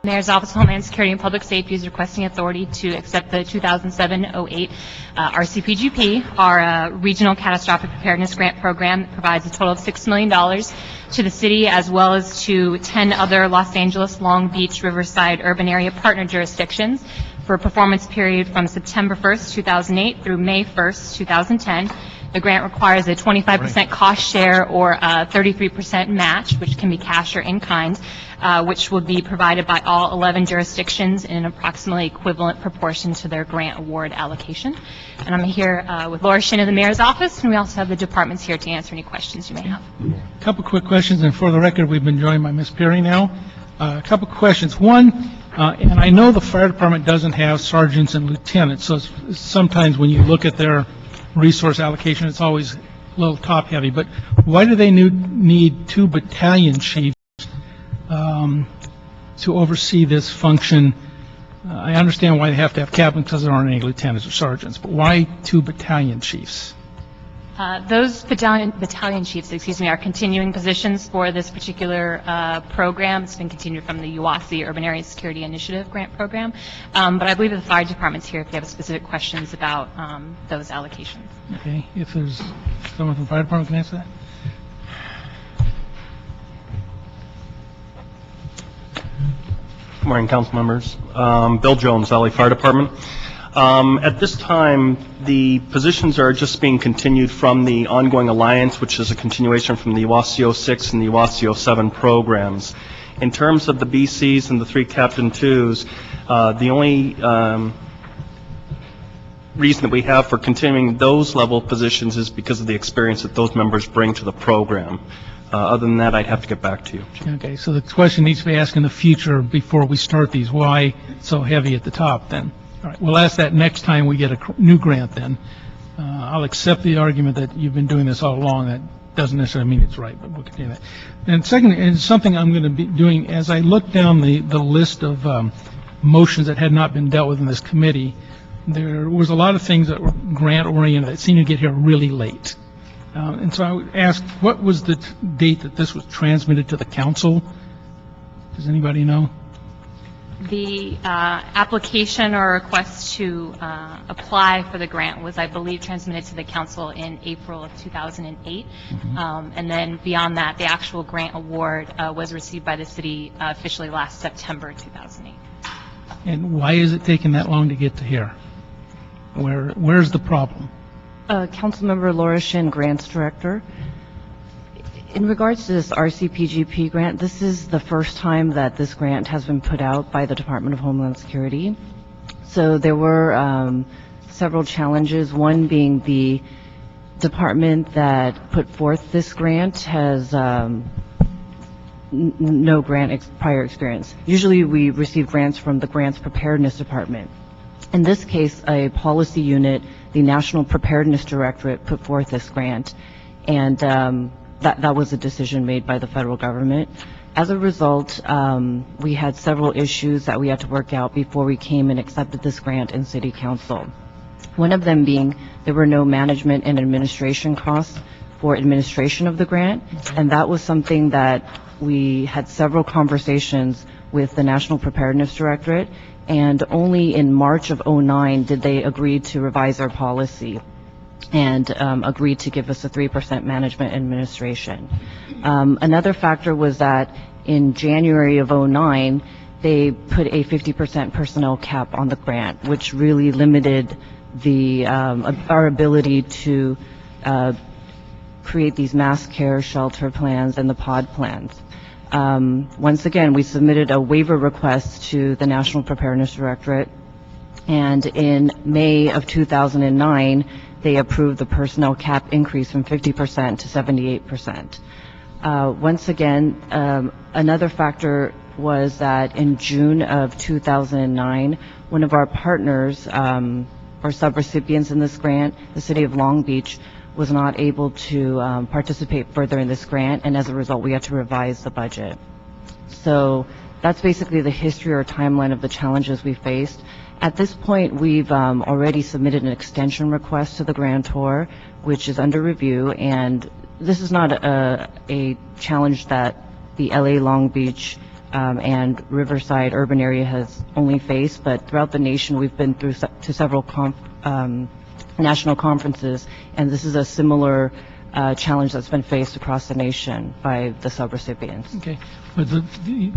Mayor's Office of Homeland Security and Public Safety is requesting authority to accept the 2007-08 RCPGP, our regional catastrophic preparedness grant program that provides a total of $6 million to the city as well as to 10 other Los Angeles, Long Beach, Riverside, urban area partner jurisdictions for a performance period from September 1st, 2008 through May 1st, 2010. The grant requires a 25% cost share or a 33% match, which can be cash or in kind, which will be provided by all 11 jurisdictions in an approximately equivalent proportion to their grant award allocation. And I'm here with Laura Shin of the Mayor's Office, and we also have the departments here to answer any questions you may have. A couple quick questions, and for the record, we've been joined by Ms. Perry now. A couple questions. One, and I know the fire department doesn't have sergeants and lieutenants, so sometimes when you look at their resource allocation, it's always a little top-heavy, but why do they need 2 battalion chiefs to oversee this function? I understand why they have to have captains because there aren't any lieutenants or sergeants, but why 2 battalion chiefs? Those battalion chiefs, are continuing positions for this particular program. It's been continued from the UASI Urban Area Security Initiative grant program. But I believe the fire department's here if you have specific questions about those allocations. Okay. If there's someone from the fire department can answer that. Good morning, council members. Bill Jones, Valley Fire Department. At this time, the positions are just being continued from the ongoing alliance, which is a continuation from the UASI 06 and the UASI 07 programs. In terms of the BCs and the 3 Captain 2s, the only reason that we have for continuing those level positions is because of the experience that those members bring to the program. Other than that, I'd have to get back to you. Okay, so the question needs to be asked in the future before we start these. Why so heavy at the top then? All right, we'll ask that next time we get a new grant then. I'll accept the argument that you've been doing this all along. That doesn't necessarily mean it's right, but we'll continue that. And second, and something I'm going to be doing as I look down the list of motions that had not been dealt with in this committee, there was a lot of things that were grant-oriented that seemed to get here really late. And so I would ask, what was the date that this was transmitted to the council? Does anybody know? The application or request to apply for the grant was, I believe, transmitted to the council in April of 2008. And then beyond that, the actual grant award was received by the city officially last September 2008. And why is it taking that long to get to here? Where's the problem? Councilmember Laura Shin, Grants Director. In regards to this RCPGP grant, this is the first time that this grant has been put out by the Department of Homeland Security. So there were several challenges, one being the department that put forth this grant has no prior experience. Usually we receive grants from the Grants Preparedness Department. In this case, a policy unit, the National Preparedness Directorate, put forth this grant, and that was a decision made by the federal government. As a result, we had several issues that we had to work out before we came and accepted this grant in City Council. One of them being there were no management and administration costs for administration of the grant, and that was something that we had several conversations with the National Preparedness Directorate, and only in March of 2009 did they agree to revise our policy and agreed to give us a 3% management administration. Another factor was that in January of 2009, they put a 50% personnel cap on the grant, which really limited our ability to create these mass care shelter plans and the pod plans. Once again, we submitted a waiver request to the National Preparedness Directorate, and in May of 2009, they approved the personnel cap increase from 50% to 78%. Once again, another factor was that in June of 2009, one of our partners or subrecipients in this grant, the City of Long Beach, was not able to participate further in this grant, and as a result, we had to revise the budget. So that's basically the history or timeline of the challenges we faced. At this point, we've already submitted an extension request to the grantor, which is under review, and this is not a challenge that the LA Long Beach and Riverside urban area has only faced, but throughout the nation, we've been through to several national conferences, and this is a similar challenge that's been faced across the nation by the subrecipients. Okay, but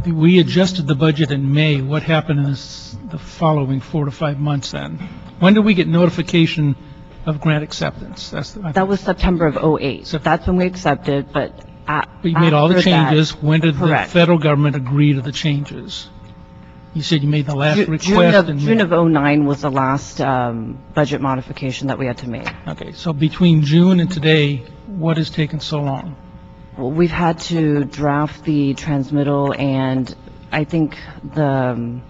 we adjusted the budget in May. What happened in the following 4 to 5 months then? When did we get notification of grant acceptance? That was September of '08. So that's when we accepted, but we made all the after that- changes. When did the Correct. federal government agree to the changes? You said you made the last request in May. June of '09 was the last budget modification that we had to make. Okay, so between June and today, what has taken so long? Well, we've had to draft the transmittal, and I think the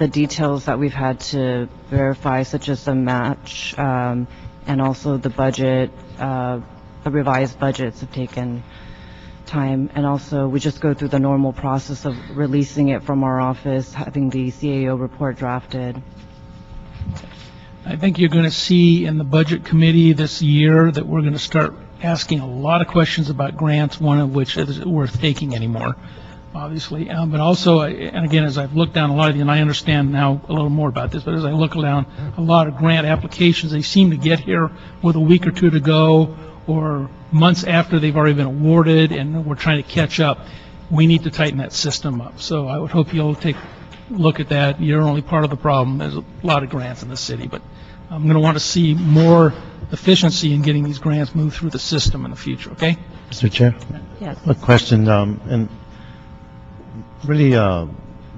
details that we've had to verify, such as the match and also the budget, the revised budgets have taken time. And also, we just go through the normal process of releasing it from our office, having the CAO report drafted. I think you're going to see in the Budget Committee this year that we're going to start asking a lot of questions about grants, one of which isn't worth taking anymore, obviously. But also, and again, as I've looked down a lot of these, and I understand now a little more about this, but as I look down a lot of grant applications, they seem to get here with a week or two to go, or months after they've already been awarded, and we're trying to catch up. We need to tighten that system up. So I would hope you'll take a look at that. You're only part of the problem. There's a lot of grants in the city, but I'm going to want to see more efficiency in getting these grants moved through the system in the future, okay? Mr. Chair? Yes. A question, and really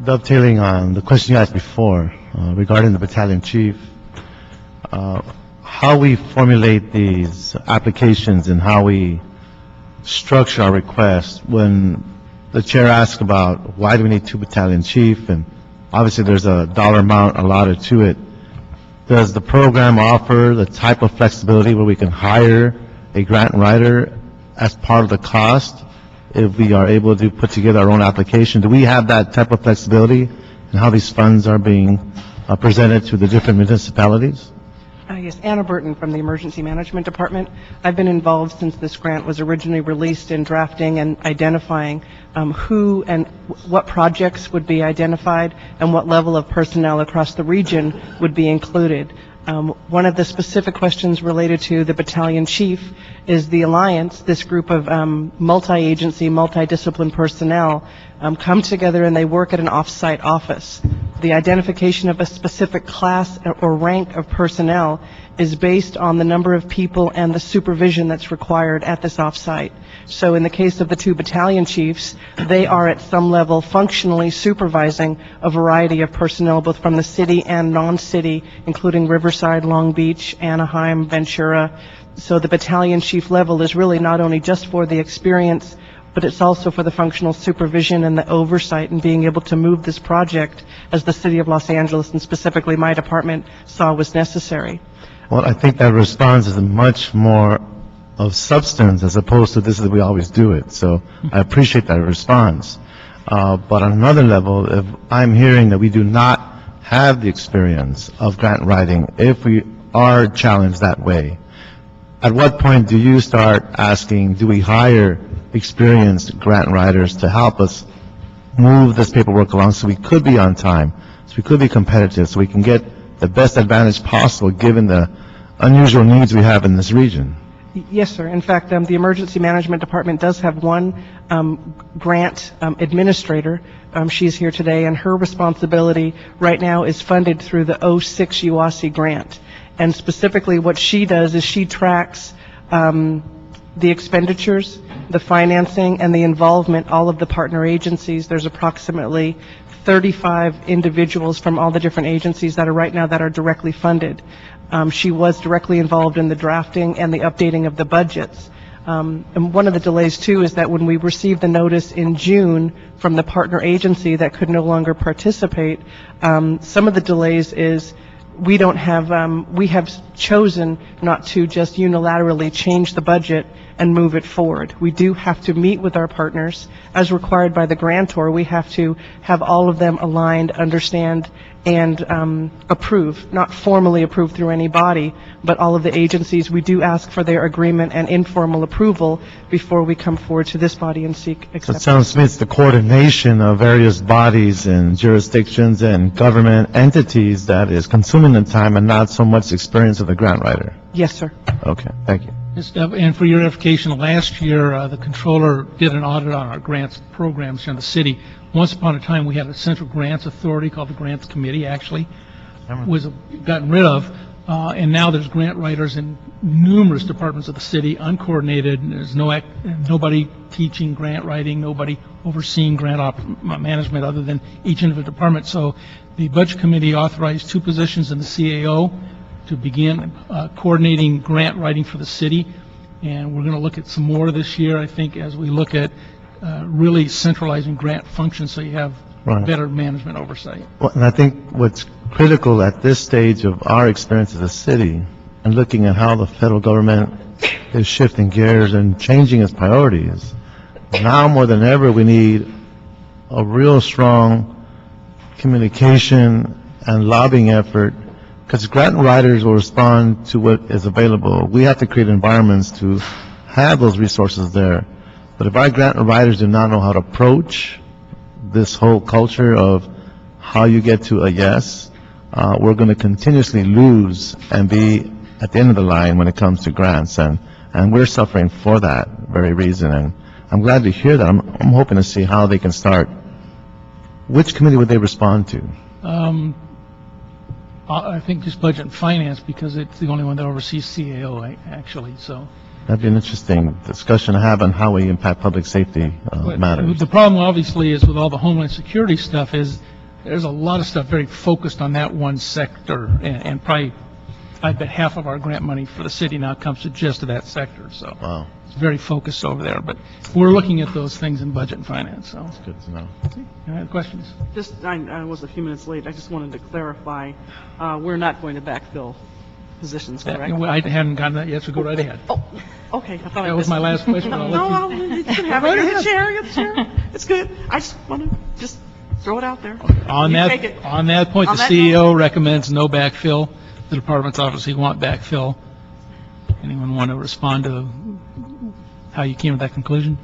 dovetailing on the question you asked before regarding the battalion chief, how we formulate these applications and how we structure our requests. When the chair asked about why do we need 2 battalion chief, and obviously there's a dollar amount allotted to it, does the program offer the type of flexibility where we can hire a grant writer as part of the cost if we are able to put together our own application? Do we have that type of flexibility in how these funds are being presented to the different municipalities? Yes, Anna Burton from the Emergency Management Department. I've been involved since this grant was originally released in drafting and identifying who and what projects would be identified and what level of personnel across the region would be included. One of the specific questions related to the battalion chief is the alliance. This group of multi-agency, multidiscipline personnel come together and they work at an off-site office. The identification of a specific class or rank of personnel is based on the number of people and the supervision that's required at this off-site. So in the case of the 2 battalion chiefs, they are at some level functionally supervising a variety of personnel, both from the city and non-city, including Riverside, Long Beach, Anaheim, Ventura. So the battalion chief level is really not only just for the experience, but it's also for the functional supervision and the oversight and being able to move this project as the city of Los Angeles and specifically my department saw was necessary. Well, I think that response is much more of substance as opposed to this is we always do it. So I appreciate that response. But on another level, if I'm hearing that we do not have the experience of grant writing, if we are challenged that way, at what point do you start asking, do we hire experienced grant writers to help us move this paperwork along so we could be on time, so we could be competitive, so we can get the best advantage possible given the unusual needs we have in this region? Yes, sir. In fact, the Emergency Management Department does have one grant administrator. She's here today, and her responsibility right now is funded through the 06 UASI grant. And specifically what she does is she tracks the expenditures, the financing, and the involvement, all of the partner agencies. There's approximately 35 individuals from all the different agencies that are right now that are directly funded. She was directly involved in the drafting and the updating of the budgets. And one of the delays, too, is that when we received the notice in June from the partner agency that could no longer participate, some of the delays is we don't have, we have chosen not to just unilaterally change the budget and move it forward. We do have to meet with our partners. As required by the grantor, we have to have all of them aligned, understand, and approve, not formally approved through any body, but all of the agencies. We do ask for their agreement and informal approval before we come forward to this body and seek So it acceptance. sounds to me it's the coordination of various bodies and jurisdictions and government entities that is consuming the time and not so much the experience of the grant writer. Yes, sir. Okay, thank you. And for your edification, last year, the controller did an audit on our grants programs here in the city. Once upon a time, we had a central grants authority called the Grants Committee, actually, was gotten rid of, and now there's grant writers in numerous departments of the city, uncoordinated, and there's nobody teaching grant writing, nobody overseeing grant management other than each individual department. So the Budget Committee authorized 2 positions in the CAO to begin coordinating grant writing for the city, and we're going to look at some more this year, I think, as we look at really centralizing grant functions so you have Right. better management oversight. Well, and I think what's critical at this stage of our experience as a city and looking at how the federal government is shifting gears and changing its priorities, now more than ever we need a real strong communication and lobbying effort, because grant writers will respond to what is available. We have to create environments to have those resources there. But if our grant writers do not know how to approach this whole culture of how you get to a yes, we're going to continuously lose and be at the end of the line when it comes to grants. And we're suffering for that very reason. And I'm glad to hear that. I'm hoping to see how they can start. Which committee would they respond to? I think just Budget and Finance, because it's the only one that oversees CAO, actually, so. That'd be an interesting discussion to have on how we impact public safety matters. The problem, obviously, is with all the Homeland Security stuff is there's a lot of stuff very focused on that one sector, and probably, I bet half of our grant money for the city now comes to just that sector, so. Wow, It's very focused over there, but we're looking at those things in Budget and Finance, so. good to know. Any other questions? I was a few minutes late. I just wanted to clarify, we're not going to backfill positions, correct? I hadn't gotten that yet, so go right ahead. Oh, okay. I thought I That was missed my it. last question. I'll let you- No, you can have it. You're the chair, you're the chair. It's good. I just want to just throw it out there. On You take it. that point, On the that CEO recommends no backfill. The departments obviously want backfill. Anyone want to respond to how you came to that conclusion?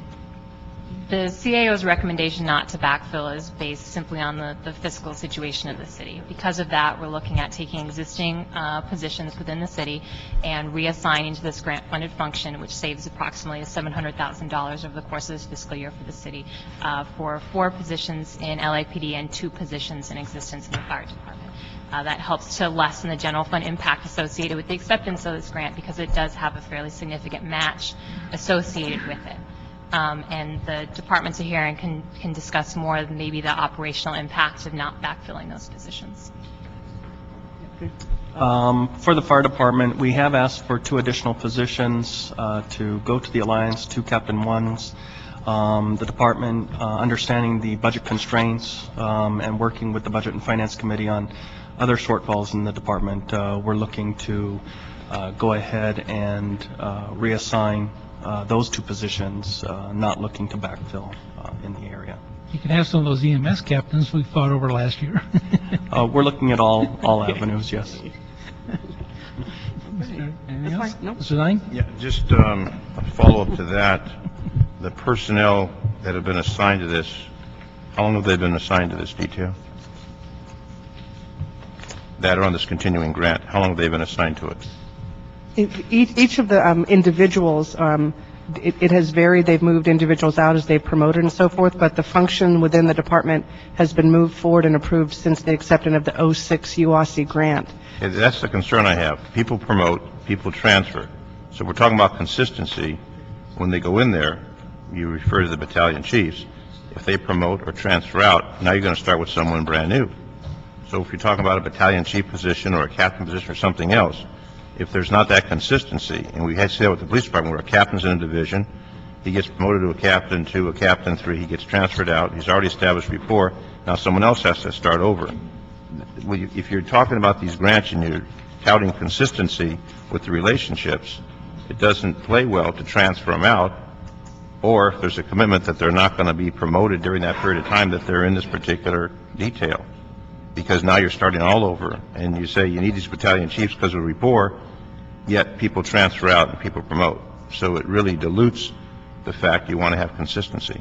The CAO's recommendation not to backfill is based simply on the fiscal situation of the city. Because of that, we're looking at taking existing positions within the city and reassigning to this grant-funded function, which saves approximately $700,000 over the course of this fiscal year for the city, for 4 positions in LAPD and 2 positions in existence in the fire department. That helps to lessen the general fund impact associated with the acceptance of this grant because it does have a fairly significant match associated with it. And the departments are here and can discuss more than maybe the operational impact of not backfilling those positions. For the fire department, we have asked for 2 additional positions to go to the Alliance, 2 Captain 1s. The department, understanding the budget constraints and working with the Budget and Finance Committee on other shortfalls in the department, we're looking to go ahead and reassign those 2 positions, not looking to backfill in the area. You can have some of those EMS captains we fought over last year. We're looking at all avenues, yes. Anything else? fine. Nope. Mr. Zine? Yeah, just a follow-up to that. The personnel that have been assigned to this, how long have they been assigned to this detail? That are on this continuing grant, how long have they been assigned to it? Each of the individuals, it has varied. They've moved individuals out as they've promoted and so forth, but the function within the department has been moved forward and approved since the acceptance of the 06 UOSI grant. Yeah, that's the concern I have. People promote, people transfer. So we're talking about consistency. When they go in there, you refer to the battalion chiefs. If they promote or transfer out, now you're going to start with someone brand new. So if you're talking about a battalion chief position or a captain position or something else, if there's not that consistency, and we had to say that with the police department, where a captain's in a division, he gets promoted to a captain 2, a captain 3, he gets transferred out, he's already established rapport, now someone else has to start over. If you're talking about these grants and you're touting consistency with the relationships, it doesn't play well to transfer them out, or if there's a commitment that they're not going to be promoted during that period of time that they're in this particular detail. Because now you're starting all over, and you say you need these battalion chiefs because of rapport, yet people transfer out and people promote. So it really dilutes the fact you want to have consistency.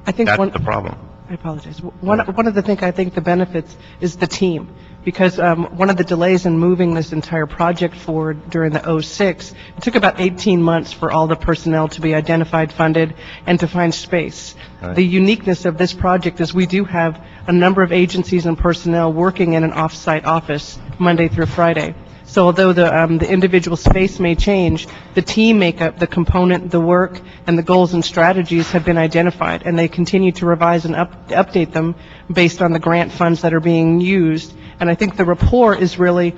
I think That's the problem. I apologize. One of the things I think the benefits is the team, because one of the delays in moving this entire project forward during the 06, it took about 18 months for all the personnel to be identified, funded, and to find space. Right. The uniqueness of this project is we do have a number of agencies and personnel working in an off-site office Monday through Friday. So although the individual space may change, the team makeup, the component, the work, and the goals and strategies have been identified, and they continue to revise and update them based on the grant funds that are being used. And I think the report is really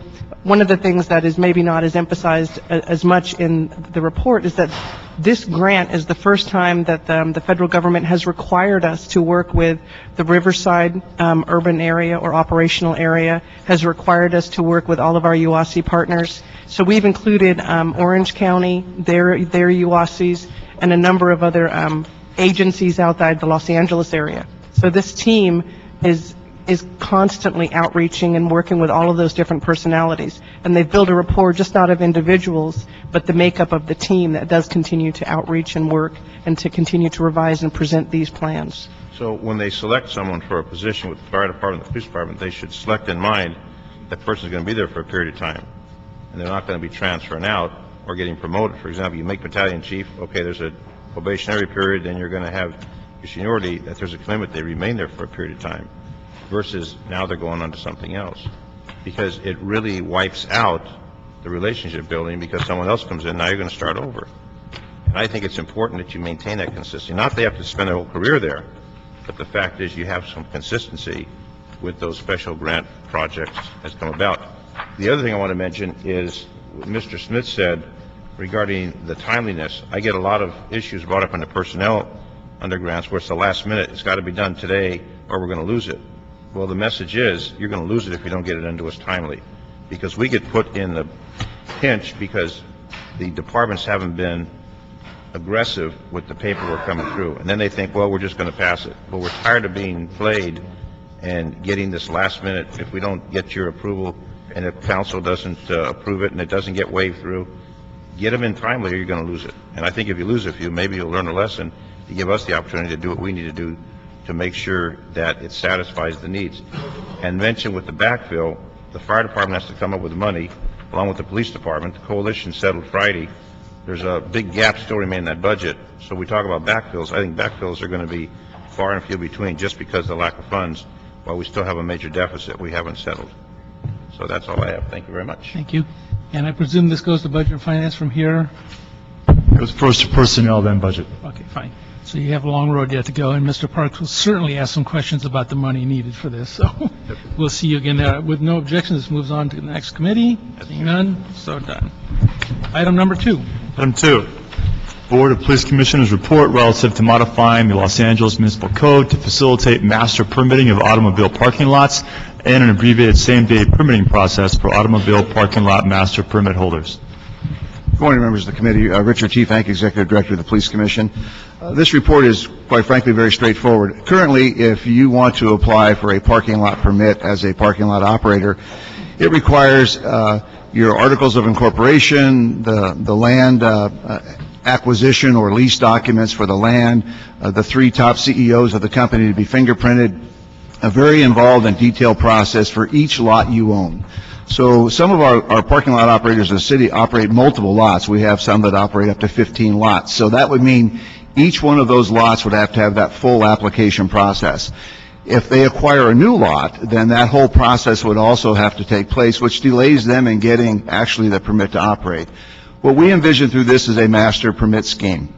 one of the things that is maybe not as emphasized as much in the report, is that this grant is the first time that the federal government has required us to work with the Riverside urban area or operational area, has required us to work with all of our UASI partners. So we've included Orange County, their UASIs, and a number of other agencies outside the Los Angeles area. So this team is constantly outreaching and working with all of those different personalities. And they've built a rapport just not of individuals, but the makeup of the team that does continue to outreach and work and to continue to revise and present these plans. So when they select someone for a position with the fire department, the police department, they should select in mind that person is going to be there for a period of time. And they're not going to be transferring out or getting promoted. For example, you make battalion chief, okay, there's a probationary period, then you're going to have your seniority, that there's a commitment they remain there for a period of time, versus now they're going on to something else. Because it really wipes out the relationship building, because someone else comes in, now you're going to start over. And I think it's important that you maintain that consistency. Not that they have to spend their whole career there, but the fact is you have some consistency with those special grant projects that's come about. The other thing I want to mention is what Mr. Smith said regarding the timeliness. I get a lot of issues brought up in the personnel under grants where it's the last minute, it's got to be done today or we're going to lose it. Well, the message is you're going to lose it if you don't get it into us timely, because we get put in the pinch because the departments haven't been aggressive with the paperwork coming through. And then they think, well, we're just going to pass it. But we're tired of being played and getting this last minute. If we don't get your approval and if council doesn't approve it and it doesn't get waved through, get them in timely or you're going to lose it. And I think if you lose a few, maybe you'll learn a lesson to give us the opportunity to do what we need to do to make sure that it satisfies the needs. And mention with the backfill, the fire department has to come up with the money along with the police department. The coalition settled Friday. There's a big gap still remaining in that budget. So we talk about backfills. I think backfills are going to be far and few between just because of the lack of funds, while we still have a major deficit we haven't settled. So that's all I have. Thank you very much. Thank you. And I presume this goes to Budget and Finance from here? It was first to personnel, then budget. Okay, fine. So you have a long road yet to go, and Mr. Parks will certainly ask some questions about the money needed for this. So we'll see you again there. With no objections, this moves on to the next committee. Seeing none, so done. Item number 2. Item 2, Board of Police Commissioners report relative to modifying the Los Angeles Municipal Code to facilitate master permitting of automobile parking lots and an abbreviated same-day permitting process for automobile parking lot master permit holders. Good morning, members of the committee. Richard Teefank, Executive Director of the Police Commission. This report is, quite frankly, very straightforward. Currently, if you want to apply for a parking lot permit as a parking lot operator, it requires your articles of incorporation, the land acquisition or lease documents for the land, the 3 top CEOs of the company to be fingerprinted, a very involved and detailed process for each lot you own. So some of our parking lot operators in the city operate multiple lots. We have some that operate up to 15 lots. So that would mean each one of those lots would have to have that full application process. If they acquire a new lot, then that whole process would also have to take place, which delays them in getting actually the permit to operate. What we envision through this is a master permit scheme.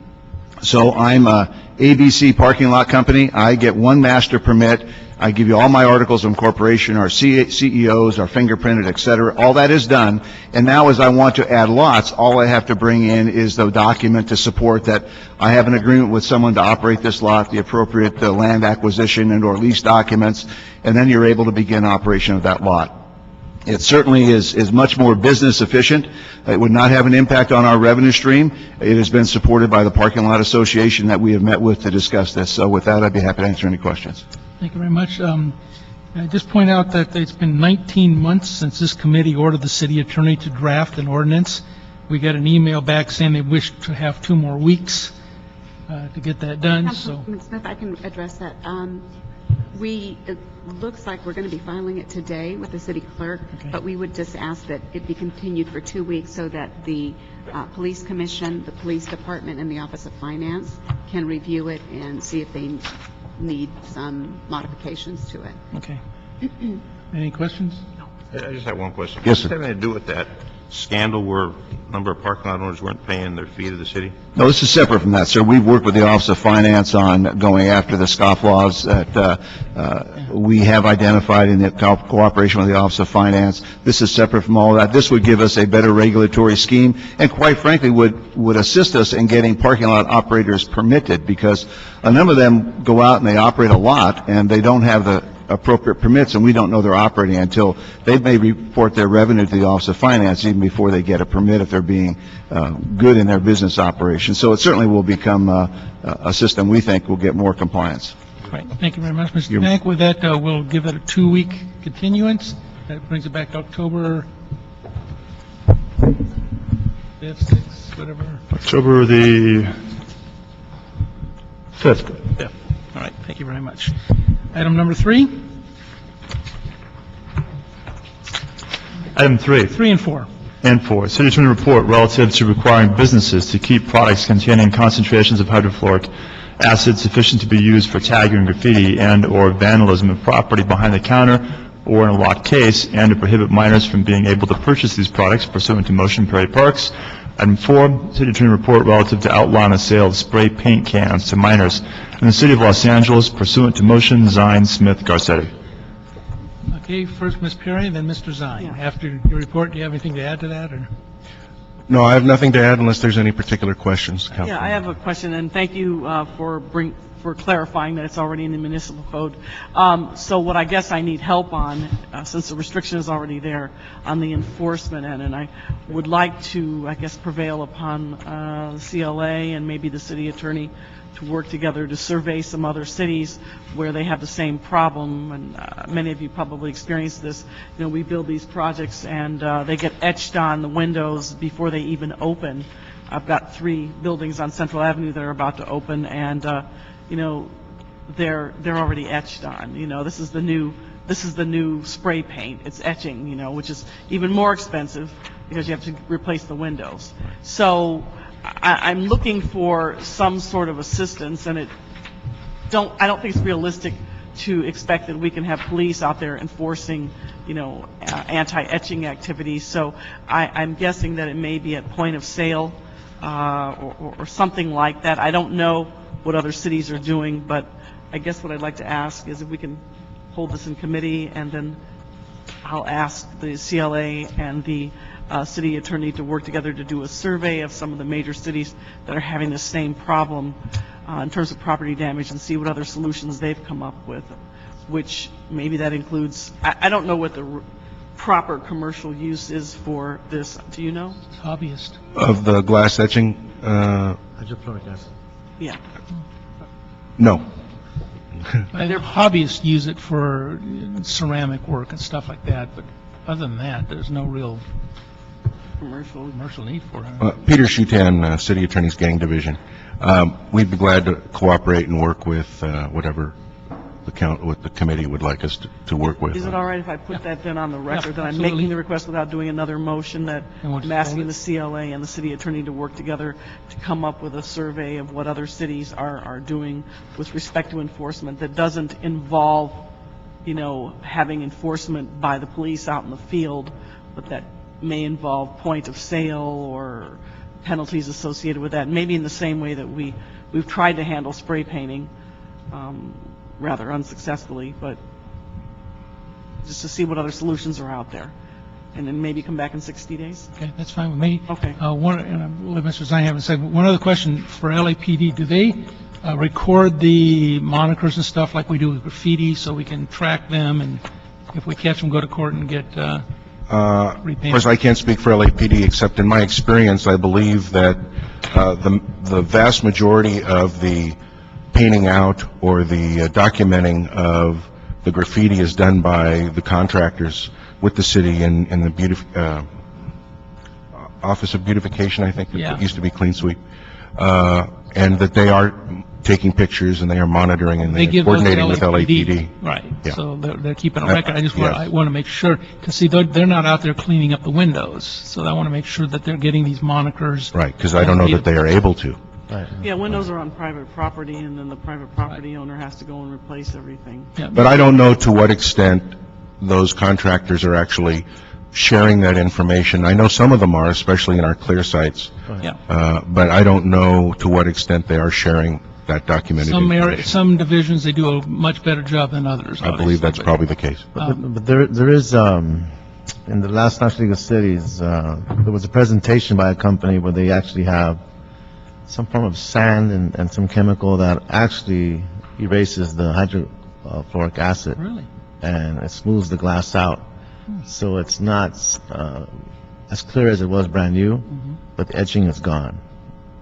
So I'm a ABC parking lot company. I get one master permit. I give you all my articles of incorporation, our CEOs, our fingerprinted, et cetera. All that is done. And now as I want to add lots, all I have to bring in is the document to support that I have an agreement with someone to operate this lot, the appropriate land acquisition and or lease documents, and then you're able to begin operation of that lot. It certainly is much more business efficient. It would not have an impact on our revenue stream. It has been supported by the Parking Lot Association that we have met with to discuss this. So with that, I'd be happy to answer any questions. Thank you very much. I just point out that it's been 19 months since this committee ordered the city attorney to draft an ordinance. We got an email back saying they wish to have 2 more weeks to get that done, so. Councilman Smith, I can address that. It looks like we're going to be filing it today with the city clerk, but we would just ask that it be continued for 2 weeks so that the police commission, the police department, and the Office of Finance can review it and see if they need some modifications to it. Okay. Any questions? I just have one question. Yes, sir. Does it have anything to do with that scandal where a number of parking lot owners weren't paying their fee to the city? No, this is separate from that, sir. We've worked with the Office of Finance on going after the scofflaws that we have identified in the cooperation with the Office of Finance. This is separate from all that. This would give us a better regulatory scheme and, quite frankly, would assist us in getting parking lot operators permitted, because a number of them go out and they operate a lot and they don't have the appropriate permits, and we don't know they're operating until they may report their revenue to the Office of Finance even before they get a permit if they're being good in their business operations. So it certainly will become a system we think will get more compliance. Right. Thank you very much, Mr. Mack. With that, we'll give it a 2-week continuance. That brings it back to October 5th, 6th, whatever. October the 5th. Yeah. All right. Thank you very much. Item number 3. Item 3. 3 and 4. And 4, city attorney report relative to requiring businesses to keep products containing concentrations of hydrofluoric acid sufficient to be used for tagging, graffiti, and/or vandalism of property behind the counter or in a locked case, and to prohibit minors from being able to purchase these products pursuant to motion Prairie Parks. Item 4, city attorney report relative to outline the sale of spray paint cans to minors in the city of Los Angeles pursuant to motion Zine, Smith, Garcetti. Okay, first Ms. Perry, then Mr. Zine. Yeah. After your report, do you have anything to add to that, or? No, I have nothing to add unless there's any particular questions, Councilman. Yeah, I have a question, and thank you for clarifying that it's already in the municipal code. So what I guess I need help on, since the restriction is already there, on the enforcement end, and I would like to, I guess, prevail upon the CLA and maybe the city attorney to work together to survey some other cities where they have the same problem, and many of you probably experienced this. You know, we build these projects and they get etched on the windows before they even open. I've got 3 buildings on Central Avenue that are about to open, and you know, they're already etched on. You know, this is the new spray paint. It's etching, you know, which is even more expensive because you have to replace the windows. So I'm looking for some sort of assistance, and I don't think it's realistic to expect that we can have police out there enforcing, you know, anti-etching activities. So I'm guessing that it may be at point of sale or something like that. I don't know what other cities are doing, but I guess what I'd like to ask is if we can hold this in committee, and then I'll ask the CLA and the city attorney to work together to do a survey of some of the major cities that are having the same problem in terms of property damage, and see what other solutions they've come up with, which maybe that includes, I don't know what the proper commercial use is for this. Do you know? Hobbyist. Of the glass etching, Hydrofluoric acid. Yeah. no. Their hobbyists use it for ceramic work and stuff like that, but other than that, there's no real commercial need for it. Peter Shutan, City Attorney's Gang Division. We'd be glad to cooperate and work with whatever what the committee would like us to work with. Is it all right if I put that then on the record, that I'm absolutely. making the request without doing another motion, that And we'll just I'm asking hold the CLA and the city attorney to work together to come up with a survey of what other cities are doing with respect to enforcement that doesn't involve, you know, having enforcement by the police out in the field, but that may involve point of sale or penalties associated with that, maybe in the same way that we've tried to handle spray painting, rather unsuccessfully, but just to see what other solutions are out there, and then maybe come back in 60 days. Okay, that's fine with me. Okay. And I'll let Mr. Zine have a second. One other question for LAPD. Do they record the monikers and stuff like we do with graffiti so we can track them, and if we catch them, go to court and get Of course, I can't speak for LAPD, except in my experience, I believe that the vast majority of the painting out or the documenting of the graffiti is done by the contractors with the city in the Office of Beautification, I think. Yeah. It used to be Clean Sweep. And that they are taking pictures and they are monitoring and They they're give those to coordinating with LAPD. Right, Yeah. so they're keeping a record. I just want, Yes. I want to make sure, because see, they're not out there cleaning up the windows, so I want to make sure that they're getting these monikers. Right, because I don't know that they are able to. Yeah, windows are on private property, and then the private property owner has to go and replace everything. Yeah, But I don't know to what extent those contractors are actually sharing that information. I know some of them are, especially in our clear sites, Yeah. but I don't know to what extent they are sharing that documented information. Some divisions, they do a much better job than others. I believe that's obviously, probably the case. But there is, in the last National League of Cities, there was a presentation by a company where they actually have some form of sand and some chemical that actually erases the hydrofluoric acid. Really? And it smooths the glass out. So it's not as clear as it was brand new, but the etching is gone.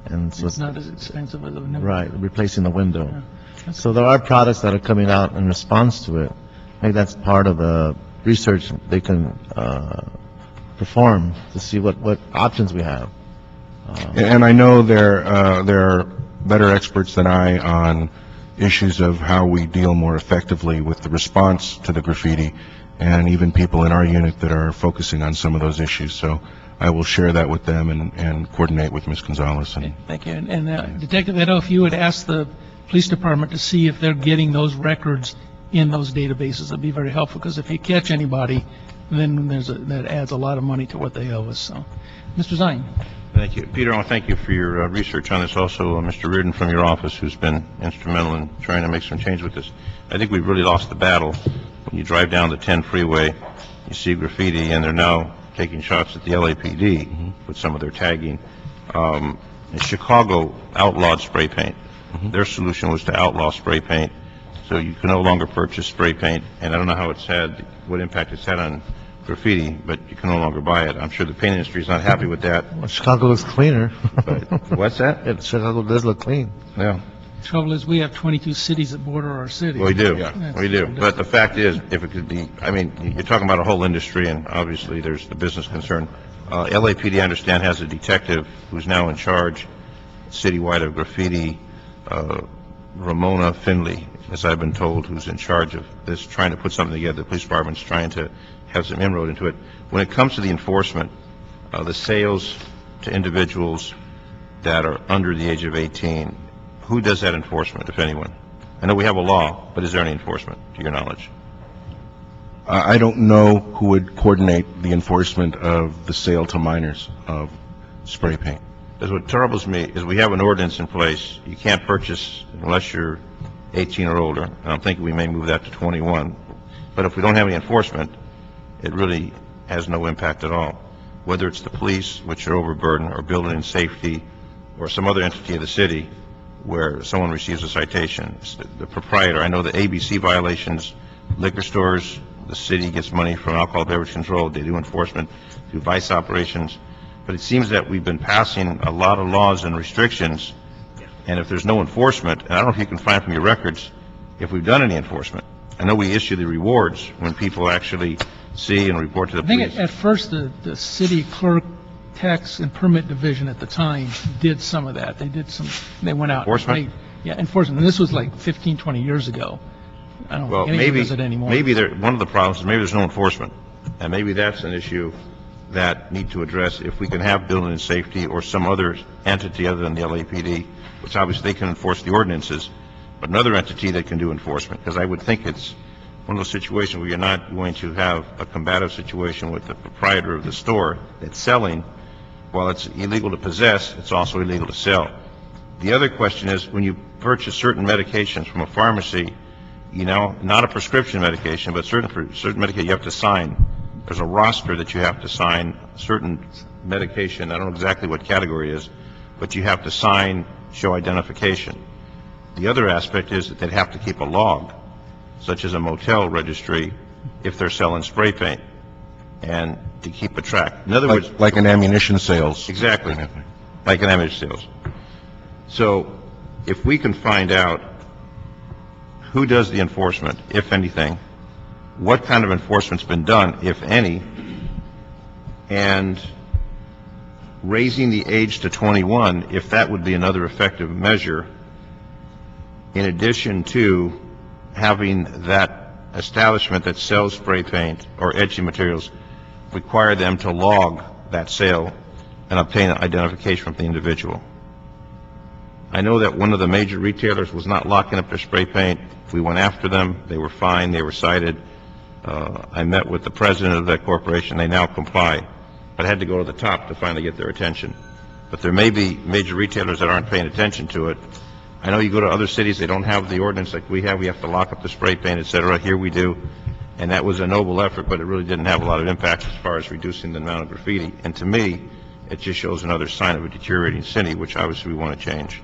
And so It's not as expensive as a new. right, replacing the window. Yeah. So there are products that are coming out in response to it. Maybe that's part of the research they can perform to see what options we have. And I know there are better experts than I on issues of how we deal more effectively with the response to the graffiti, and even people in our unit that are focusing on some of those issues. So I will share that with them and coordinate with Ms. Gonzalez. And Thank you. And Detective Edo, if you would ask the police department to see if they're getting those records in those databases, it'd be very helpful, because if you catch anybody, then that adds a lot of money to what they owe us, so. Mr. Zine? Thank you. Peter, I want to thank you for your research on this. Also, Mr. Reardon from your office, who's been instrumental in trying to make some change with this. I think we've really lost the battle. When you drive down the 10 freeway, you see graffiti, and they're now taking shots at the LAPD with some of their tagging. In Chicago outlawed spray paint. Their solution was to outlaw spray paint, so you can no longer purchase spray paint, and I don't know what impact it's had on graffiti, but you can no longer buy it. I'm sure the paint industry is not happy with that. Well, Chicago looks cleaner. What's that? Yeah, Chicago does look clean. Yeah. Trouble is, we have 22 cities that border our city. We do, Yeah. we do. But the fact is, if it could be, I mean, you're talking about a whole industry, and obviously there's the business concern. LAPD, I understand, has a detective who's now in charge citywide of graffiti, Ramona Finley, as I've been told, who's in charge of this, trying to put something together. The police department's trying to have some inroad into it. When it comes to the enforcement, the sales to individuals that are under the age of 18, who does that enforcement, if anyone? I know we have a law, but is there any enforcement, to your knowledge? I don't know who would coordinate the enforcement of the sale to minors of spray paint. Because what troubles me is we have an ordinance in place. You can't purchase unless you're 18 or older. And I'm thinking we may move that to 21. But if we don't have any enforcement, it really has no impact at all. Whether it's the police, which are overburdened, or building and safety, or some other entity of the city where someone receives a citation. It's the proprietor. I know the ABC violations, liquor stores, the city gets money from alcohol beverage control. They do enforcement through vice operations. But it seems that we've been passing a lot of laws and restrictions, and if there's no enforcement, and I don't know if you can find from your records if we've done any enforcement. I know we issue the rewards when people actually see and report to the I think police. at first, the city clerk tax and permit division at the time did some of that. They went out. Enforcement? Yeah, enforcement. And this was like 15, 20 years ago. I don't Well, think anyone does it anymore. maybe one of the problems is maybe there's no enforcement, and maybe that's an issue that need to address if we can have building and safety or some other entity other than the LAPD, which obviously they can enforce the ordinances, but another entity that can do enforcement, because I would think it's one of those situations where you're not going to have a combative situation with the proprietor of the store that's selling. While it's illegal to possess, it's also illegal to sell. The other question is, when you purchase certain medications from a pharmacy, you know, not a prescription medication, but certain medication you have to sign. There's a roster that you have to sign, certain medication, I don't know exactly what category it is, but you have to sign, show identification. The other aspect is that they'd have to keep a log, such as a motel registry, if they're selling spray paint. and to keep a track. In other words, Like an ammunition sales. exactly, like an ammunition sales. So if we can find out who does the enforcement, if anything, what kind of enforcement's been done, if any, and raising the age to 21, if that would be another effective measure, in addition to having that establishment that sells spray paint or etching materials, require them to log that sale and obtain identification from the individual. I know that one of the major retailers was not locking up their spray paint. We went after them. They were fined. They were cited. I met with the president of that corporation. They now comply. But I had to go to the top to finally get their attention. But there may be major retailers that aren't paying attention to it. I know you go to other cities, they don't have the ordinance like we have. We have to lock up the spray paint, et cetera. Here we do. And that was a noble effort, but it really didn't have a lot of impact as far as reducing the amount of graffiti. And to me, it just shows another sign of a deteriorating city, which obviously we want to change.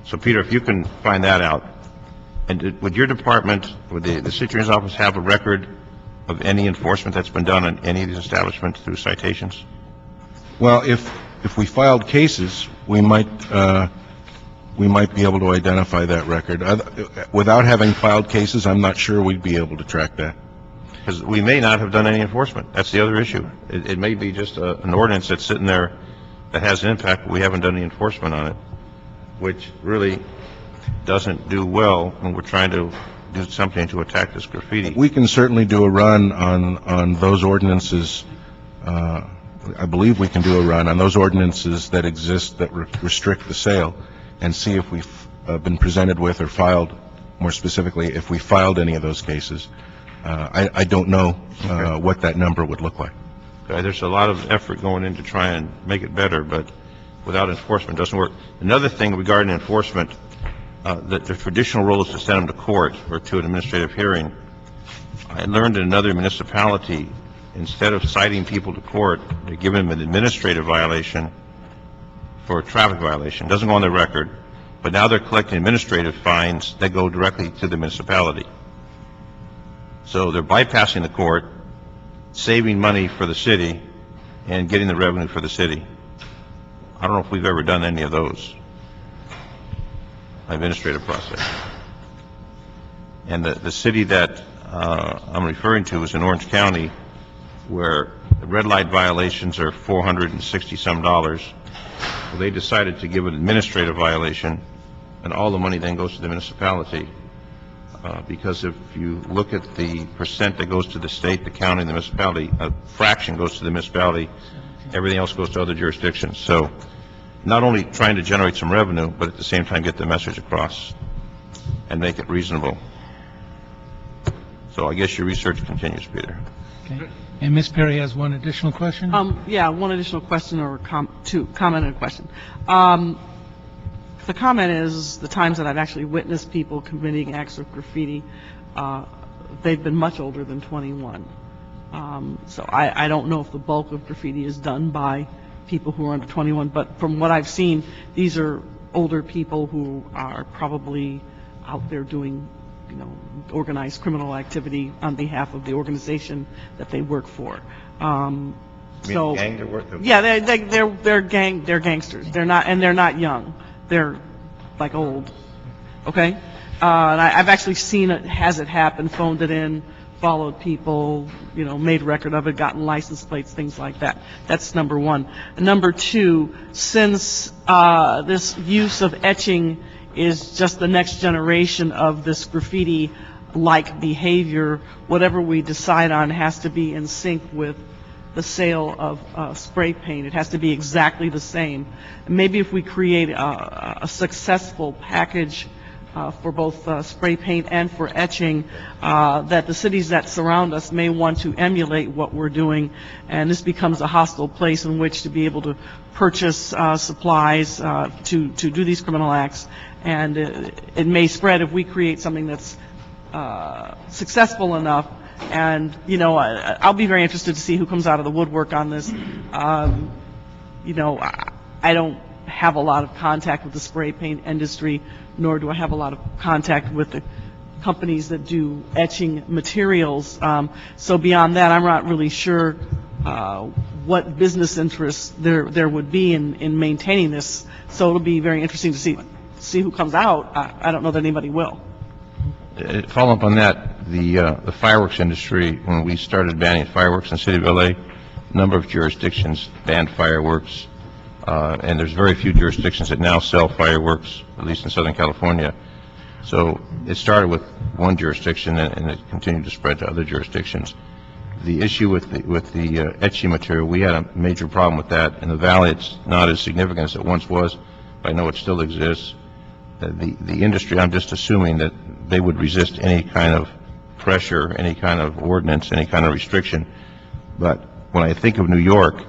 So, Peter, if you can find that out, and would your department, would the city attorney's office have a record of any enforcement that's been done on any of these establishments through citations? Well, if we filed cases, we might be able to identify that record. Without having filed cases, I'm not sure we'd be able to track that. Because we may not have done any enforcement. That's the other issue. It may be just an ordinance that's sitting there that has an impact, but we haven't done any enforcement on it, which really doesn't do well when we're trying to do something to attack this graffiti. We can certainly do a run on those ordinances. I believe we can do a run on those ordinances that exist that restrict the sale and see if we've been presented with or filed, more specifically, if we filed any of those cases. I don't know what that number would look like. There's a lot of effort going in to try and make it better, but without enforcement, it doesn't work. Another thing regarding enforcement, the traditional rule is to send them to court or to an administrative hearing. I learned in another municipality, instead of citing people to court, they give them an administrative violation for a traffic violation. It doesn't go on their record, but now they're collecting administrative fines that go directly to the municipality. So they're bypassing the court, saving money for the city, and getting the revenue for the city. I don't know if we've ever done any of those administrative process. And the city that I'm referring to is in Orange County, where the red light violations are $460-some. Well, they decided to give an administrative violation, and all the money then goes to the municipality. Because if you look at the percent that goes to the state, the county, and the municipality, a fraction goes to the municipality, everything else goes to other jurisdictions. So not only trying to generate some revenue, but at the same time get the message across and make it reasonable. So I guess your research continues, Peter. Okay. And Ms. Perry has one additional question? Yeah, one additional question or comment and a question. The comment is the times that I've actually witnessed people committing acts of graffiti, they've been much older than 21. So I don't know if the bulk of graffiti is done by people who are under 21, but from what I've seen, these are older people who are probably out there doing, organized criminal activity on behalf of the organization that they work for. So gang they're working? Yeah, they're gangsters. They're not young. They're like old. Okay? And I've actually seen it, has it happen, phoned it in, followed people, made record of it, gotten license plates, things like that. That's number one. And number two, since this use of etching is just the next generation of this graffiti-like behavior, whatever we decide on has to be in sync with the sale of spray paint. It has to be exactly the same. And maybe if we create a successful package for both spray paint and for etching, that the cities that surround us may want to emulate what we're doing, and this becomes a hostile place in which to be able to purchase supplies to do these criminal acts, and it may spread if we create something that's successful enough. And, I'll be very interested to see who comes out of the woodwork on this. I don't have a lot of contact with the spray paint industry, nor do I have a lot of contact with the companies that do etching materials. So beyond that, I'm not really sure what business interests there would be in maintaining this. So it'll be very interesting to see who comes out. I don't know that anybody will. Follow up on that, the fireworks industry, when we started banning fireworks in the city of LA, a number of jurisdictions banned fireworks, and there's very few jurisdictions that now sell fireworks, at least in Southern California. So it started with one jurisdiction, and it continued to spread to other jurisdictions. The issue with the etching material, we had a major problem with that. In the valley, it's not as significant as it once was, but I know it still exists. The industry, I'm just assuming that they would resist any kind of pressure, any kind of ordinance, any kind of restriction. But when I think of New York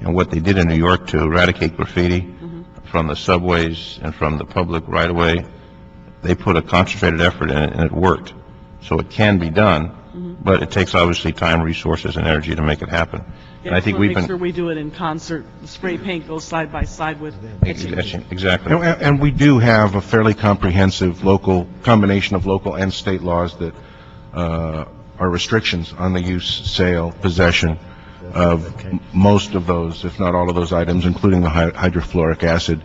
and what they did in New York to eradicate graffiti from the subways and from the public right-of-way, they put a concentrated effort in it, and it worked. So it can be done, but it takes obviously time, resources, and energy to make it happen. And I think we've been... Make sure we do it in concert. The spray paint goes side by side with etching. Exactly. And we do have a fairly comprehensive combination of local and state laws that are restrictions on the use, sale, possession of most of those, if not all of those items, including the hydrofluoric acid,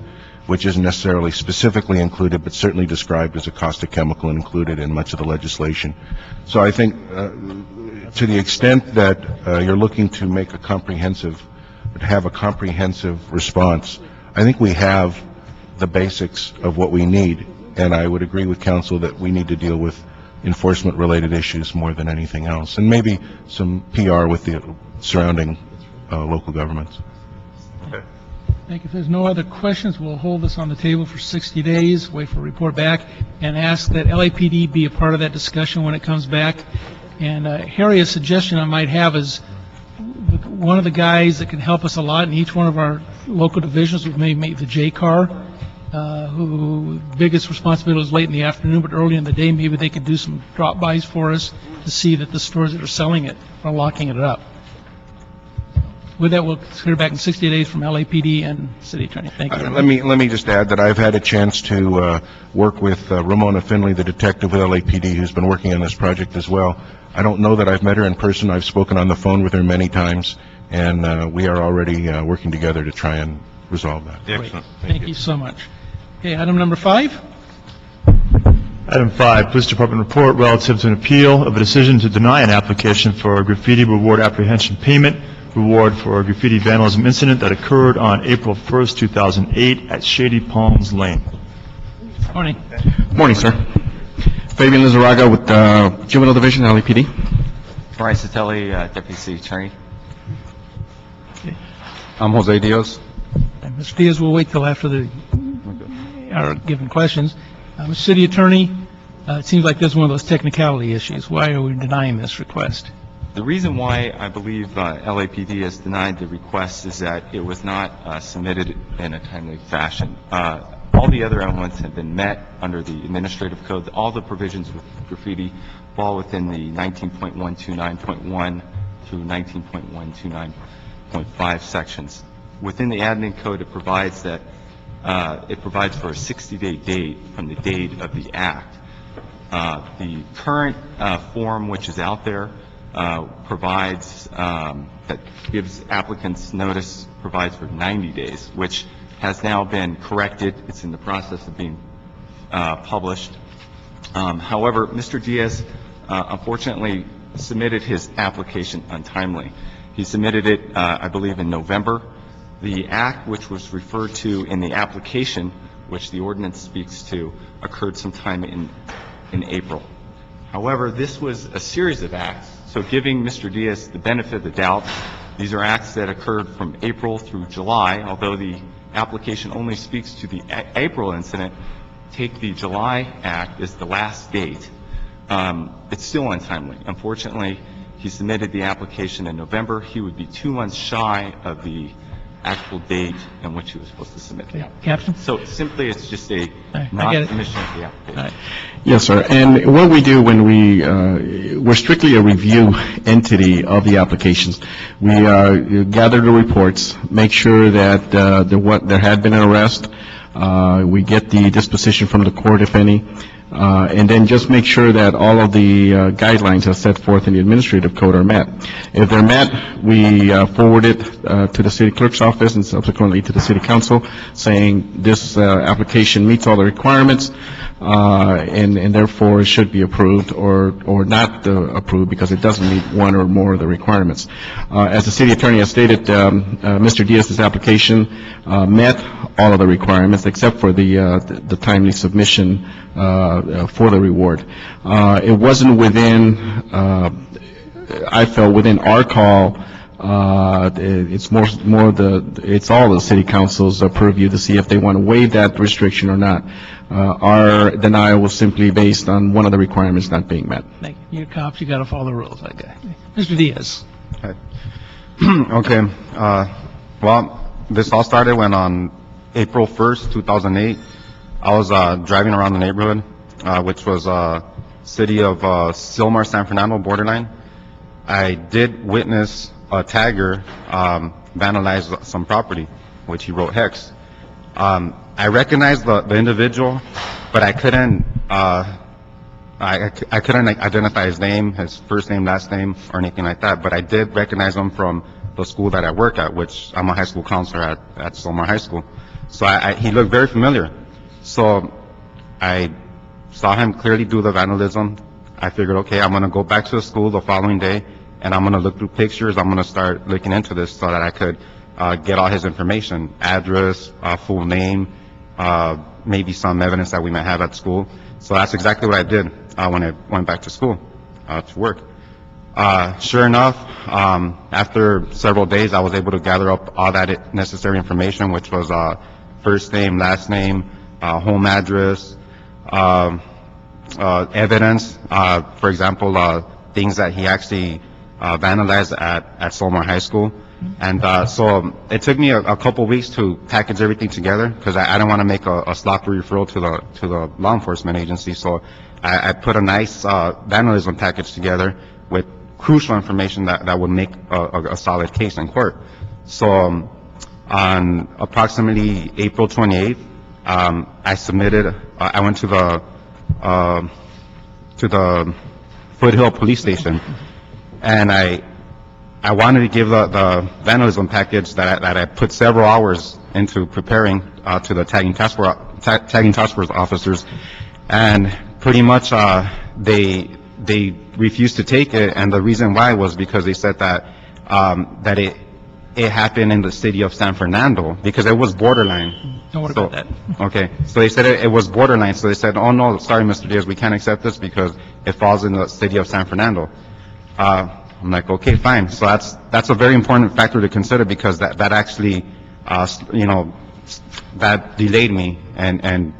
which isn't necessarily specifically included, but certainly described as a caustic chemical and included in much of the legislation. So I think to the extent that you're looking to make a comprehensive response, I think we have the basics of what we need, and I would agree with council that we need to deal with enforcement-related issues more than anything else, and maybe some PR with the surrounding local governments. Thank you. If there's no other questions, we'll hold this on the table for 60 days, wait for a report back, and ask that LAPD be a part of that discussion when it comes back. And Harry, a suggestion I might have is one of the guys that can help us a lot in each one of our local divisions would maybe the J car, who biggest responsibility is late in the afternoon, but early in the day maybe they could do some drop-bys for us to see that the stores that are selling it are locking it up. With that, we'll hear back in 60 days from LAPD and City Attorney. Thank you. Let me just add that I've had a chance to work with Ramona Finley, the detective with LAPD, who's been working on this project as well. I don't know that I've met her in person. I've spoken on the phone with her many times, and we are already working together to try and resolve that. Excellent. Thank you so much. Okay, item number 5. Item 5, Police Department report relative to an appeal of a decision to deny an application for a graffiti reward apprehension payment reward for a graffiti vandalism incident that occurred on April 1st, 2008 at Shady Palms Lane. Morning. Morning, sir. Fabian Lizarraga with the Juvenile Division, LAPD. Brian Satelli, Deputy City Attorney. I'm Jose Diaz. And Mr. Diaz, we'll wait till after our given questions. Mr. City Attorney, it seems like this is one of those technicality issues. Why are we denying this request? The reason why I believe LAPD has denied the request is that it was not submitted in a timely fashion. All the other elements have been met under the administrative code. All the provisions with graffiti fall within the 19.129.1 through 19.129.5 sections. Within the admin code, it provides that it provides for a 60-day date from the date of the act. The current form which is out there provides that gives applicants notice, provides for 90 days, which has now been corrected. It's in the process of being published. However, Mr. Diaz unfortunately submitted his application untimely. He submitted it, I believe, in November. The act which was referred to in the application, which the ordinance speaks to, occurred sometime in April. However, this was a series of acts, so giving Mr. Diaz the benefit of the doubt, these are acts that occurred from April through July. Although the application only speaks to the April incident, take the July act as the last date. It's still untimely. Unfortunately, he submitted the application in November. He would be 2 months shy of the actual date in which he was supposed to submit the application. Captain? So simply, it's just a non-submission of the application. Yes, sir. And what we do when we're strictly a review entity of the applications. We gather the reports, make sure that there had been an arrest. We get the disposition from the court, if any. and then just make sure that all of the guidelines as set forth in the administrative code are met. If they're met, we forward it to the city clerk's office and subsequently to the city council, saying this application meets all the requirements, and therefore it should be approved or not approved because it doesn't meet one or more of the requirements. As the city attorney has stated, Mr. Diaz's application met all of the requirements except for the timely submission for the reward. It wasn't within, I felt, within our call. It's it's all the city council's purview to see if they want to waive that restriction or not. Our denial was simply based on one of the requirements not being met. Thank you. You're cops, you got to follow the rules, that guy. Mr. Diaz. Okay. Well, this all started when on April 1st, 2008, I was driving around the neighborhood, which was city of Sylmar, San Fernando borderline. I did witness a tagger vandalize some property, which he wrote hex. I recognized the individual, but I couldn't I couldn't identify his name, his first name, last name, or anything like that. But I did recognize him from the school that I work at, which I'm a high school counselor at Sylmar High School. So he looked very familiar. So I saw him clearly do the vandalism. I figured, okay, I'm going to go back to the school the following day, and I'm going to look through pictures. I'm going to start looking into this so that I could get all his information, address, full name, maybe some evidence that we might have at school. So that's exactly what I did when I went back to school to work. Sure enough, after several days, I was able to gather up all that necessary information, which was first name, last name, home address, evidence, for example, things that he actually vandalized at Sylmar High School. And so it took me a couple weeks to package everything together because I didn't want to make a sloppy referral to the law enforcement agency. So I put a nice vandalism package together with crucial information that would make a solid case in court. So on approximately April 28th, I went to the Foothill Police Station, and I wanted to give the vandalism package that I put several hours into preparing to the tagging task force officers, and pretty much they refused to take it, and the reason why was because they said that it happened in the city of San Fernando because it was borderline. Don't worry about that. Okay, so they said it was borderline, so they said, oh no, sorry Mr. Diaz, we can't accept this because it falls in the city of San Fernando. I'm like, okay, fine. So that's a very important factor to consider because that actually, that delayed me and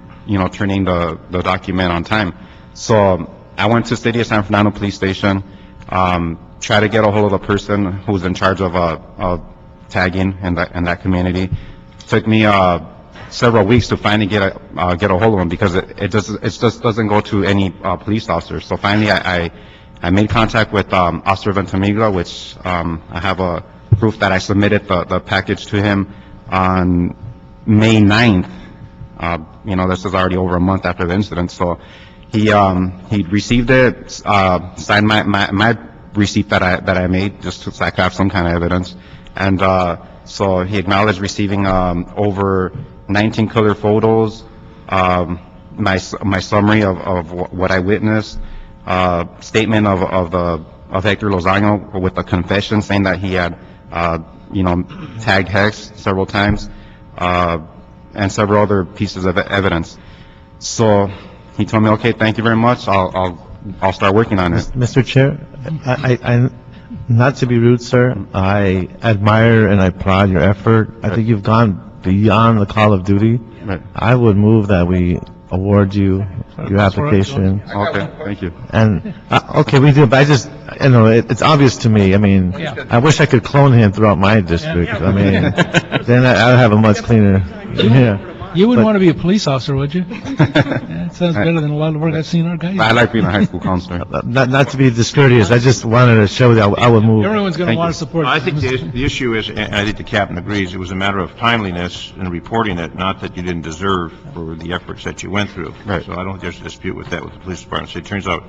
turning the document on time. So I went to City of San Fernando Police Station, try to get a hold of the person who's in charge of tagging in that community. Took me several weeks to finally get a hold of him because it just doesn't go to any police officer. So finally I made contact with Officer Ventimiglia, which I have a proof that I submitted the package to him on May 9th. This is already over a month after the incident. So he received it, signed my receipt that I made just so I could have some kind of evidence. And so he acknowledged receiving over 19 color photos, my summary of what I witnessed, statement of Hector Lozano with a confession saying that he had tagged Hex several times, and several other pieces of evidence. So he told me, okay, thank you very much. I'll start working on it. Mr. Chair, I not to be rude, sir, I admire and I applaud your effort. I think you've gone beyond the call of duty. Right. I would move that we award you your application. Okay, thank you. And, okay, we do, but I just, it's obvious to me. I mean, I wish I could clone him throughout my district. I mean, then I'd have a much cleaner, yeah. You wouldn't want to be a police officer, would you? That sounds better than a lot of the work I've seen our guys. I like being a high school counselor. Not to be discourteous, I just wanted to show that I would move. Everyone's going to Thank want you. to support you. I think the issue is, and I think the captain agrees, it was a matter of timeliness in reporting it, not that you didn't deserve for the efforts that you went through. Right. So I don't think there's a dispute with that with the police department. So it turns out,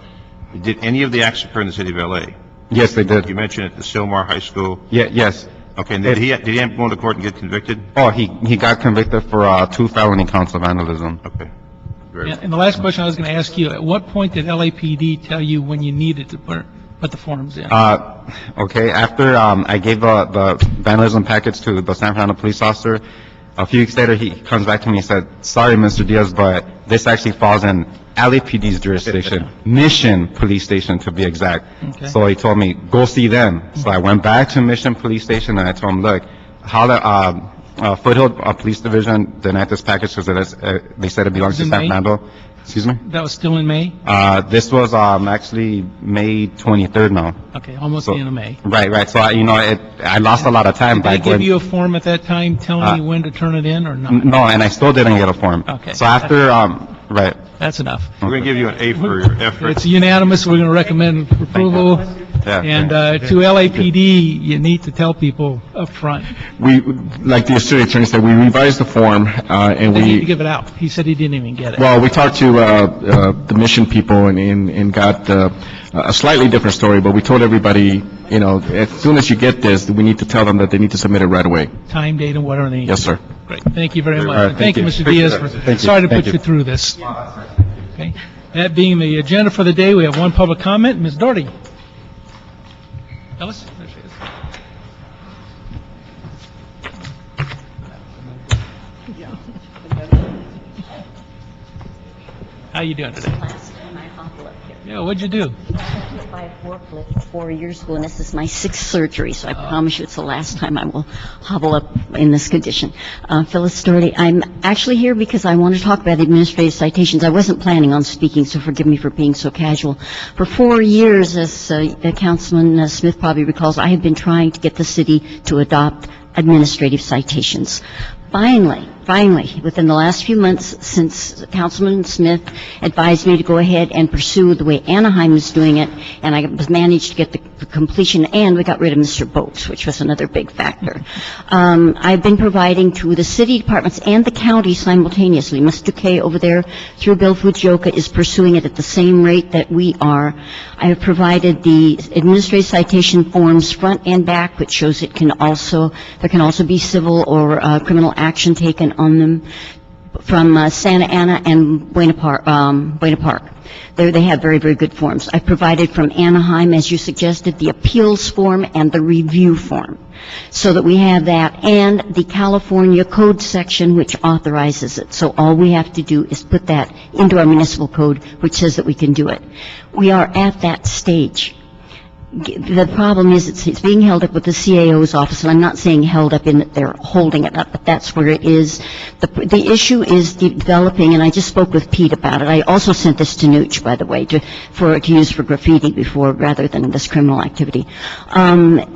did any of the acts occur in the city of L.A.? Yes, they did. You mentioned at the Sylmar High School. Yes. Okay, and did he have to go to court and get convicted? Oh, he got convicted for 2 felony counts of vandalism. Okay. And the last question I was going to ask you, at what point did LAPD tell you when you needed to put the forms in? Okay, after I gave the vandalism package to the San Fernando police officer, a few weeks later he comes back to me and said, sorry, Mr. Diaz, but this actually falls in LAPD's jurisdiction, Mission Police Station to be exact. Okay. So he told me, go see them. So I went back to Mission Police Station and I told him, look, Foothill Police Division denied this package because they said it belongs to San Fernando. Excuse me? That was still in May? This was actually May 23rd now. Okay, almost the end of May. Right. So, I lost a lot of time. Did they give you a form at that time telling you when to turn it in or not? No, and I still didn't get a form. Okay. So after, right. That's enough. We're going to give you an A for your effort. It's unanimous. We're going to recommend approval. Yeah. And to LAPD, you need to tell people up front. We, like the city attorney said, we revised the form, and They need to we, give it out. He said he didn't even get it. well, we talked to the mission people and got a slightly different story, but we told everybody, as soon as you get this, we need to tell them that they need to submit it right away. Time, date, and whatever they need. Yes, sir. Great. Thank you very much. right, And thank you, thank Mr. you. Diaz. Sorry to put you through this. Okay. That being the agenda for the day, we have one public comment. Ms. Doherty. Ellis? There she is. How you doing today? Last time I hobbled up here. Yeah, what'd you do? I got hit by a forklift 4 years ago, and this is my 6th surgery, so I promise you it's the last time I will hobble up in this condition. Phyllis Doherty, I'm actually here because I want to talk about administrative citations. I wasn't planning on speaking, so forgive me for being so casual. For 4 years, as Councilman Smith probably recalls, I have been trying to get the city to adopt administrative citations. Finally, within the last few months, since Councilman Smith advised me to go ahead and pursue the way Anaheim is doing it, and I managed to get the completion, and we got rid of Mr. Boats, which was another big factor. I've been providing to the city departments and the county simultaneously. Mr. Kay over there through Bill Fujioka is pursuing it at the same rate that we are. I have provided the administrative citation forms front and back, which shows there can also be civil or criminal action taken on them from Santa Ana and Buena Park. There they have very, very good forms. I provided from Anaheim, as you suggested, the appeals form and the review form, so that we have that, and the California code section which authorizes it. So all we have to do is put that into our municipal code, which says that we can do it. We are at that stage. The problem is it's being held up with the CAO's office, and I'm not saying held up in that they're holding it up, but that's where it is. The issue is developing, and I just spoke with Pete about it. I also sent this to Nooch, by the way, to use for graffiti before, rather than this criminal activity,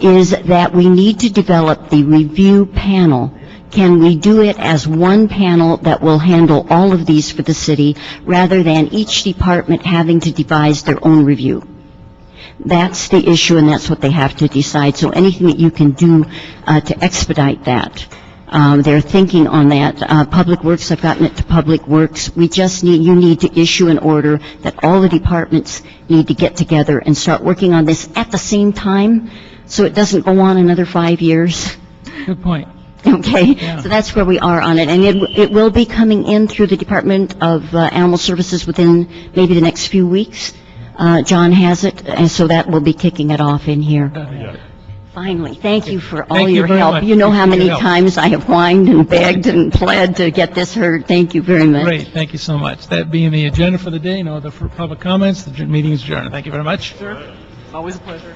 is that we need to develop the review panel. Can we do it as one panel that will handle all of these for the city, rather than each department having to devise their own review? That's the issue, and that's what they have to decide. So anything that you can do to expedite that, they're thinking on that. Public Works, I've gotten it to Public Works. You need to issue an order that all the departments need to get together and start working on this at the same time, so it doesn't go on another 5 years. Good point. Okay, Yeah. so that's where we are on it, and it will be coming in through the Department of Animal Services within maybe the next few weeks. John has it, and so that will be kicking it off in here. Finally, thank you for all Thank you your very help. much. You know how Appreciate many your help. times I have whined and begged and pled to get this heard. Thank you very much. Great, thank you so much. That being the agenda for the day, no other public comments, the meeting is adjourned. Thank you very much. Sure. Always a pleasure.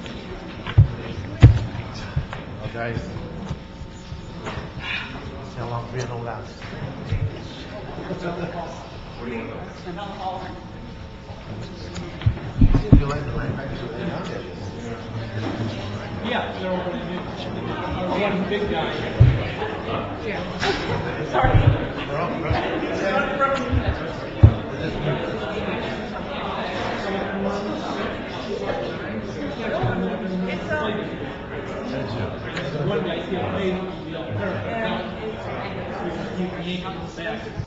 Yeah, they're over there. One big guy. One guy,